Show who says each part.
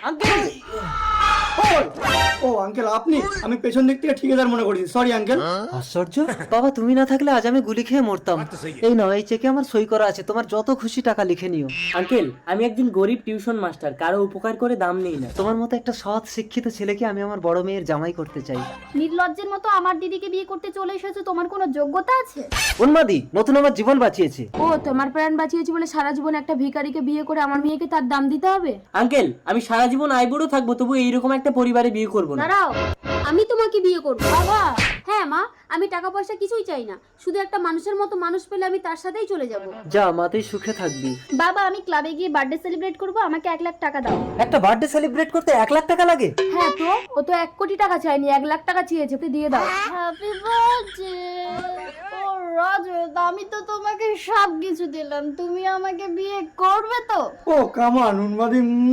Speaker 1: Uncle
Speaker 2: ও uncle আপনি, আমি পেছন দিক থেকে ঠিকাদার মনে করেছি, সরি আঙ্কেল।
Speaker 1: আশ্চর্য, বাবা তুমি না থাকলে আজ আমি গুলি খেয়ে মরতাম। এই নাও, এই চেকে আমার সই করা আছে, তোমার যত খুশি টাকা লিখে নিও।
Speaker 3: আঙ্কেল আমি একজন গরিব টিউশন মাস্টার, কারো উপকার করে দাম নেই না।
Speaker 1: তোমার মতো একটা সৎ শিক্ষিত ছেলেকে আমি আমার বড় মেয়ের জামাই করতে চাই।
Speaker 4: নির্লজ্জের মতো আমার দিদিকে বিয়ে করতে চলে এসেছো, তোমার কোনো যোগ্যতা আছে?
Speaker 1: উন্মাদি নতুন আমার জীবন বাঁচিয়েছে।
Speaker 5: ও তোমার প্রাণ বাঁচিয়েছি বলে সারা জীবন একটা ভিখারিকে বিয়ে করে আমার মেয়েকে তার দাম দিতে হবে?
Speaker 3: আঙ্কেল আমি সারা জীবন আইবুড়ো থাকবো, তবু এইরকম একটা পরিবারে বিয়ে করবো না।
Speaker 4: দাঁড়াও, আমি তোমাকে বিয়ে করবো। বাবা, হ্যাঁ মা, আমি টাকা পয়সা কিছুই চাই না, শুধু একটা মানুষের মতো মানুষ পেলে আমি তার সাথেই চলে যাব।
Speaker 1: যা মা, তুই সুখে থাকবি।
Speaker 4: বাবা, আমি ক্লাবে গিয়ে বার্থডে সেলিব্রেট করবো, আমাকে 1 লাখ টাকা দাও।
Speaker 1: একটা বার্থডে সেলিব্রেট করতে 1 লাখ টাকা লাগে?
Speaker 5: হ্যাঁ তো, ও তো 1 কোটি টাকা চাইনি, 1 লাখ টাকা চেয়েছে, তুই দিয়ে দাও।
Speaker 4: হ্যাপি বার্থডে ও রজত, আমি তো তোমাকে সব কিছু দিলাম, তুমি আমাকে বিয়ে করবে তো?
Speaker 2: ও কামান উন্মাদি।